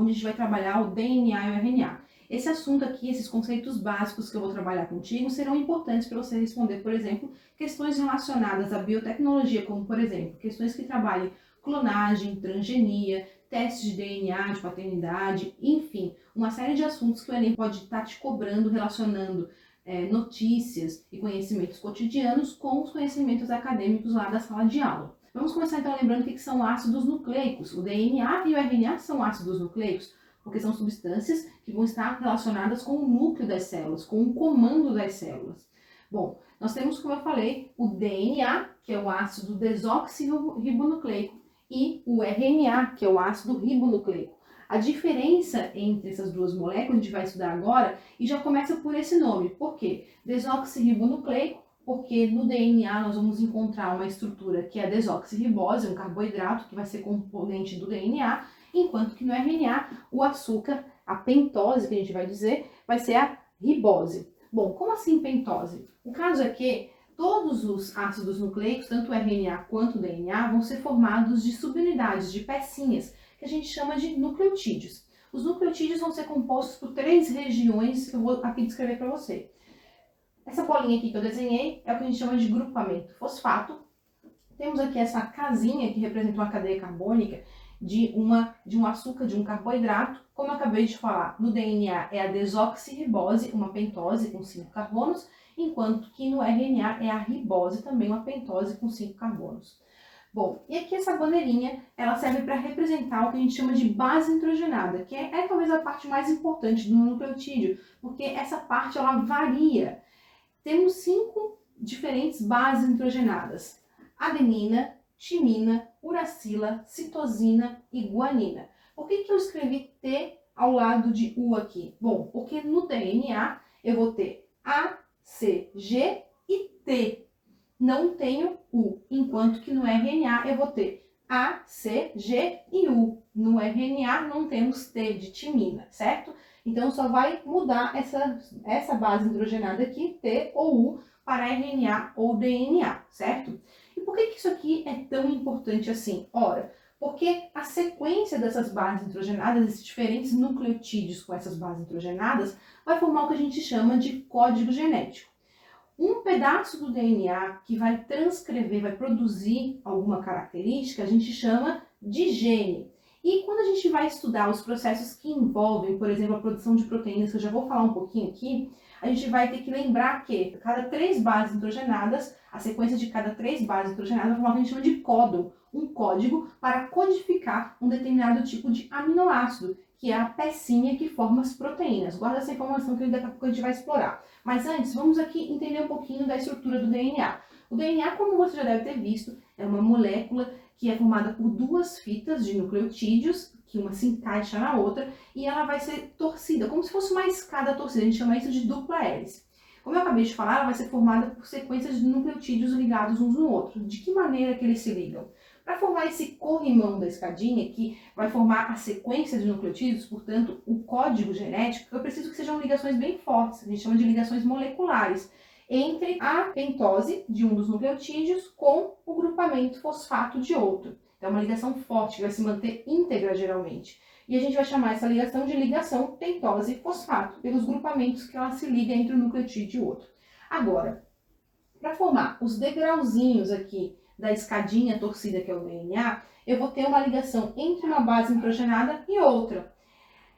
onde a gente vai trabalhar o DNA e o RNA. Esse assunto aqui, esses conceitos básicos que eu vou trabalhar contigo, serão importantes para você responder, por exemplo, questões relacionadas à biotecnologia, como, por exemplo, questões que trabalhem clonagem, transgenia, testes de DNA, de paternidade, enfim, uma série de assuntos que o Enem pode estar te cobrando, relacionando notícias e conhecimentos cotidianos com os conhecimentos acadêmicos lá da sala de aula. Vamos começar então lembrando o que são ácidos nucleicos. O DNA e o RNA são ácidos nucleicos, porque são substâncias que vão estar relacionadas com o núcleo das células, com o comando das células. Bom, nós temos, como eu falei, o DNA, que é o ácido desoxirribonucleico, e o RNA, que é o ácido ribonucleico. A diferença entre essas duas moléculas a gente vai estudar agora e já começa por esse nome. Por quê? Desoxirribonucleico, porque no DNA nós vamos encontrar uma estrutura que é a desoxirribose, um carboidrato que vai ser componente do DNA, enquanto que no RNA o açúcar, a pentose que a gente vai dizer, vai ser a ribose. Bom, como assim pentose? O caso é que todos os ácidos nucleicos, tanto o RNA quanto o DNA, vão ser formados de subunidades, de pecinhas, que a gente chama de nucleotídeos. Os nucleotídeos vão ser compostos por 3 regiões que eu vou aqui descrever para você. Essa bolinha aqui que eu desenhei é o que a gente chama de grupamento fosfato. Temos aqui essa casinha que representa uma cadeia carbônica de um açúcar, de um carboidrato. Como eu acabei de falar, no DNA é a desoxirribose, uma pentose com 5 carbonos, enquanto que no RNA é a ribose, também uma pentose com 5 carbonos. Bom, e aqui essa bandeirinha, ela serve para representar o que a gente chama de base nitrogenada, que é talvez a parte mais importante do nucleotídeo, porque essa parte ela varia. Temos 5 diferentes bases nitrogenadas: adenina, timina, uracila, citosina e guanina. Por que eu escrevi T ao lado de U aqui? Bom, porque no DNA eu vou ter A, C, G e T. Não tenho U, enquanto que no RNA eu vou ter A, C, G e U. No RNA não temos T de timina, certo? Então só vai mudar essa base nitrogenada aqui, T ou U, para RNA ou DNA, certo? E por que isso aqui é tão importante assim? Ora, porque a sequência dessas bases nitrogenadas, esses diferentes nucleotídeos com essas bases nitrogenadas, vai formar o que a gente chama de código genético. Um pedaço do DNA que vai transcrever, vai produzir alguma característica, a gente chama de gene. E quando a gente vai estudar os processos que envolvem, por exemplo, a produção de proteínas, que eu já vou falar um pouquinho aqui, a gente vai ter que lembrar que cada 3 bases nitrogenadas, a sequência de cada 3 bases nitrogenadas vai formar o que a gente chama de códon, um código para codificar um determinado tipo de aminoácido, que é a pecinha que forma as proteínas. Guarda essa informação que daqui a pouco a gente vai explorar. Mas antes, vamos aqui entender um pouquinho da estrutura do DNA. O DNA, como você já deve ter visto, é uma molécula que é formada por 2 fitas de nucleotídeos, que uma se encaixa na outra, e ela vai ser torcida, como se fosse uma escada torcida. A gente chama isso de dupla hélice. Como eu acabei de falar, ela vai ser formada por sequências de nucleotídeos ligados uns no outro. De que maneira que eles se ligam? Para formar esse corrimão da escadinha, que vai formar a sequência de nucleotídeos, portanto, o código genético, eu preciso que sejam ligações bem fortes, a gente chama de ligações moleculares, entre a pentose de um dos nucleotídeos com o grupamento fosfato de outro. É uma ligação forte, que vai se manter íntegra geralmente. E a gente vai chamar essa ligação de ligação pentose-fosfato, pelos grupamentos que ela se liga entre um nucleotídeo e outro. Agora, para formar os degrauzinhos aqui da escadinha torcida que é o DNA, eu vou ter uma ligação entre uma base nitrogenada e outra.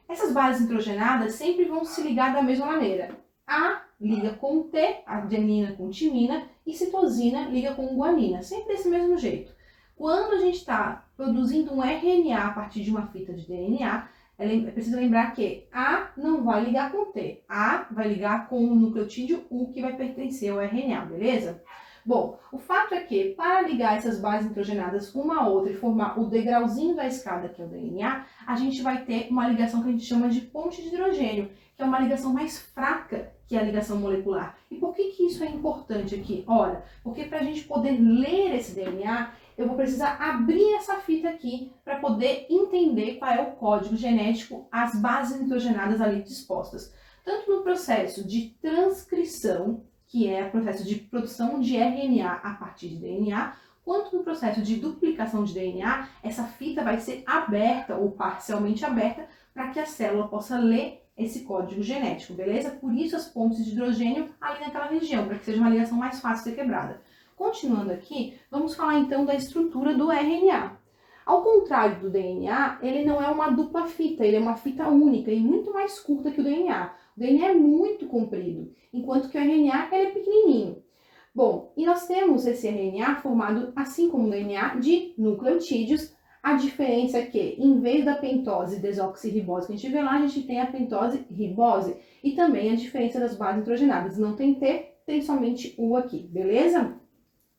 Essas bases nitrogenadas sempre vão se ligar da mesma maneira. A liga com T, adenina com timina, e citosina liga com guanina, sempre desse mesmo jeito. Quando a gente está produzindo um RNA a partir de uma fita de DNA, é preciso lembrar que A não vai ligar com T, A vai ligar com o nucleotídeo U, que vai pertencer ao RNA, beleza? Bom, o fato é que para ligar essas bases nitrogenadas uma a outra e formar o degrauzinho da escada, que é o DNA, a gente vai ter uma ligação que a gente chama de ponte de hidrogênio, que é uma ligação mais fraca que a ligação molecular. E por que isso é importante aqui? Ora, porque para a gente poder ler esse DNA, eu vou precisar abrir essa fita aqui para poder entender qual é o código genético, as bases nitrogenadas ali dispostas. Tanto no processo de transcrição, que é o processo de produção de RNA a partir de DNA, quanto no processo de duplicação de DNA, essa fita vai ser aberta ou parcialmente aberta para que a célula possa ler esse código genético, beleza? Por isso as pontes de hidrogênio ali naquela região, para que seja uma ligação mais fácil de ser quebrada. Continuando aqui, vamos falar então da estrutura do RNA. Ao contrário do DNA, ele não é uma dupla fita, ele é uma fita única e muito mais curta que o DNA. O DNA é muito comprido, enquanto que o RNA ele é pequenininho. Bom, e nós temos esse RNA formado, assim como o DNA, de nucleotídeos. A diferença é que, em vez da pentose desoxirribose que a gente vê lá, a gente tem a pentose ribose. E também a diferença das bases nitrogenadas. Não tem T, tem somente U aqui, beleza?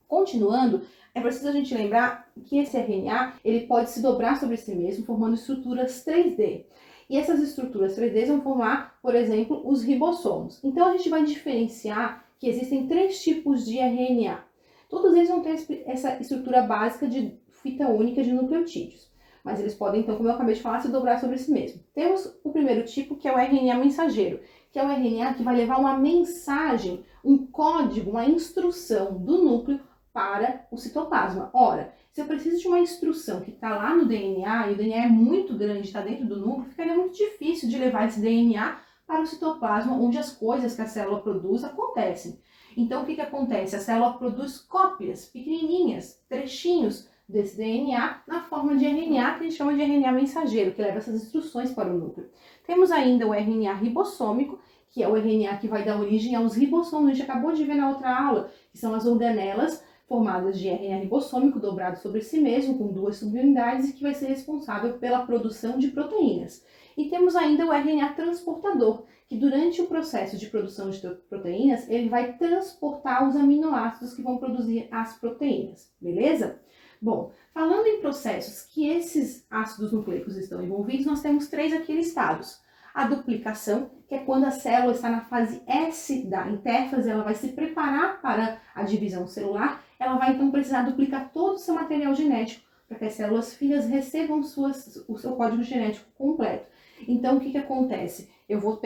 Continuando, é preciso a gente lembrar que esse RNA ele pode se dobrar sobre si mesmo, formando estruturas 3D. E essas estruturas 3D vão formar, por exemplo, os ribossomos. Então, a gente vai diferenciar que existem 3 tipos de RNA. Todos eles vão ter essa estrutura básica de fita única de nucleotídeos. Mas eles podem, então, como eu acabei de falar, se dobrar sobre si mesmo. Temos o primeiro tipo, que é o RNA mensageiro, que é o RNA que vai levar uma mensagem, um código, uma instrução do núcleo para o citoplasma. Ora, se eu preciso de uma instrução que está lá no DNA, e o DNA é muito grande, está dentro do núcleo, ficaria muito difícil de levar esse DNA para o citoplasma, onde as coisas que a célula produz acontecem. Então, o que acontece? A célula produz cópias pequenininhas, trechinhos desse DNA na forma de RNA, que a gente chama de RNA mensageiro, que leva essas instruções para o núcleo. Temos ainda o RNA ribossômico, que é o RNA que vai dar origem aos ribossomos. A gente acabou de ver na outra aula, que são as organelas formadas de RNA ribossômico dobrado sobre si mesmo, com 2 subunidades, e que vai ser responsável pela produção de proteínas. E temos ainda o RNA transportador, que durante o processo de produção de proteínas, ele vai transportar os aminoácidos que vão produzir as proteínas, beleza? Bom, falando em processos que esses ácidos nucleicos estão envolvidos, nós temos 3 aqui listados. A duplicação, que é quando a célula está na fase S da intérfase, ela vai se preparar para a divisão celular, ela vai então precisar duplicar todo o seu material genético para que as células filhas recebam o seu código genético completo. Então, o que acontece? Eu vou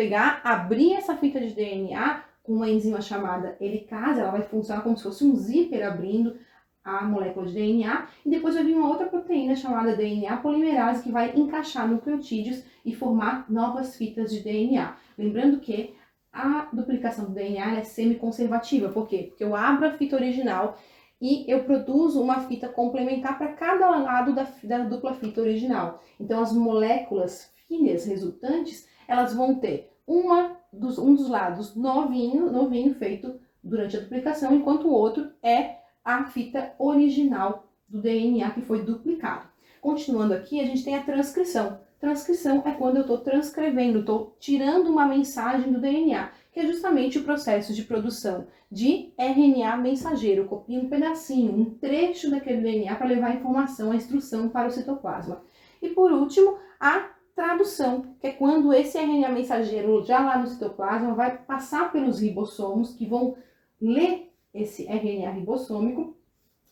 abrir essa fita de DNA com uma enzima chamada helicase, ela vai funcionar como se fosse um zíper abrindo a molécula de DNA, e depois vai vir uma outra proteína chamada DNA polimerase que vai encaixar nucleotídeos e formar novas fitas de DNA. Lembrando que a duplicação do DNA é semi-conservativa. Por quê? Porque eu abro a fita original e eu produzo uma fita complementar para cada lado da dupla fita original. Então, as moléculas filhas resultantes, elas vão ter um dos lados novinho feito durante a duplicação, enquanto o outro é a fita original do DNA que foi duplicado. Continuando aqui, a gente tem a transcrição. Transcrição é quando eu estou transcrevendo, estou tirando uma mensagem do DNA, que é justamente o processo de produção de RNA mensageiro. Eu copio um pedacinho, um trecho daquele DNA para levar a informação, a instrução para o citoplasma. E por último, a tradução, que é quando esse RNA mensageiro já lá no citoplasma vai passar pelos ribossomos que vão ler esse RNA ribossômico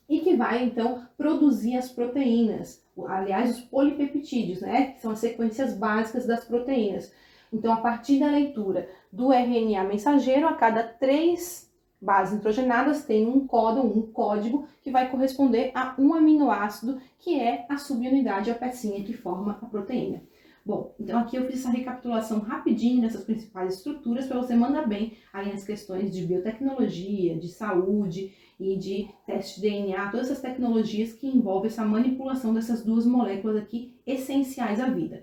e que vai, então, produzir as proteínas, aliás, os polipeptídeos, né, que são as sequências básicas das proteínas. Então, a partir da leitura do RNA mensageiro, a cada 3 bases nitrogenadas tem um código que vai corresponder a um aminoácido, que é a subunidade, a pecinha que forma a proteína. Bom, então aqui eu fiz essa recapitulação rapidinho dessas principais estruturas para você mandar bem aí as questões de biotecnologia, de saúde e de teste de DNA, todas essas tecnologias que envolvem essa manipulação dessas 2 moléculas aqui essenciais à vida.